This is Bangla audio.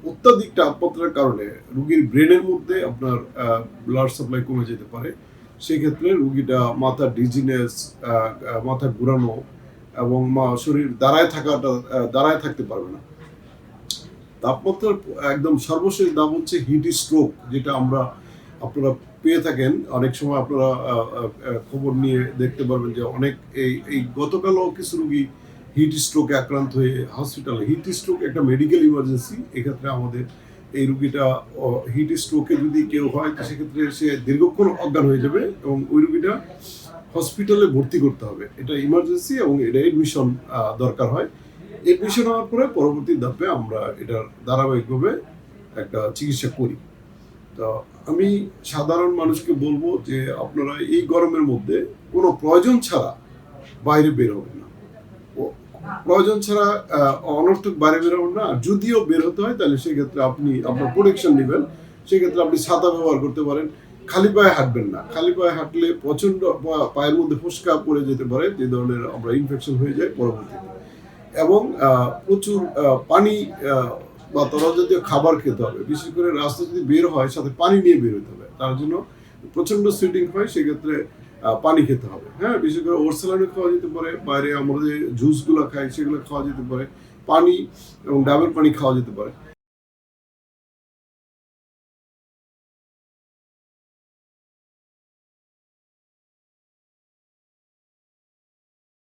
অত্যাধিক তাপমাত্রার কারণে রোগীর ব্রেনের মধ্যে আপনার ব্লাড সাপ্লাই কমে যেতে পারে। সেক্ষেত্রে রোগীটা মাথার ডিজিনেস, মাথা ঘুরানো এবং শরীর দাঁড়ায় থাকতে পারবে না। তাপমাত্রার একদম সর্বশেষ দাম হচ্ছে হিট স্ট্রোক, যেটা আপনারা পেয়ে থাকেন অনেক সময়। আপনারা খবর নিয়ে দেখতে পারবেন যে অনেক এই গতকালও কিছু রোগী হিট স্ট্রোকে আক্রান্ত হয়ে হসপিটালে। হিট স্ট্রোক একটা মেডিকেল ইমার্জেন্সি। এক্ষেত্রে আমাদের এই রোগীটা হিট স্ট্রোকে যদি কেউ হয়, তো সেক্ষেত্রে সে দীর্ঘক্ষণ অজ্ঞান হয়ে যাবে এবং ওই রোগীটা হসপিটালে ভর্তি করতে হবে। এটা ইমার্জেন্সি এবং এটা এডমিশন দরকার হয়। এডমিশন হওয়ার পরে পরবর্তী ধাপে আমরা এটার ধারাবাহিকভাবে একটা চিকিৎসা করি। তো আমি সাধারণ মানুষকে বলবো যে আপনারা এই গরমের মধ্যে কোনো প্রয়োজন ছাড়া বাইরে বের হবেন না। প্রয়োজন ছাড়া অনর্থক বাইরে বের হবেন না। যদিও বের হতে হয়, তাহলে সেক্ষেত্রে আপনি আপনার প্রোটেকশন নেবেন। সেক্ষেত্রে আপনি ছাতা ব্যবহার করতে পারেন। খালি পায়ে হাঁটবেন না। খালি পায়ে হাঁটলে প্রচন্ড পায়ের মধ্যে ফোস্কা পড়ে যেতে পারে, যে ধরনের আমরা ইনফেকশন হয়ে যায় পরবর্তীতে। এবং প্রচুর পানি বা তরল জাতীয় খাবার খেতে হবে। বিশেষ করে রাস্তা যদি বের হয়, সাথে পানি নিয়ে বের হতে হবে। তার জন্য প্রচন্ড সুইটিং হয়, সেক্ষেত্রে পানি খেতে হবে। হ্যাঁ, বিশেষ করে ওরসালাইন খাওয়া যেতে পারে। বাইরে আমরা যে জুসগুলো খাই সেগুলো খাওয়া যেতে পারে। পানি এবং ডাবের পানি খাওয়া যেতে পারে।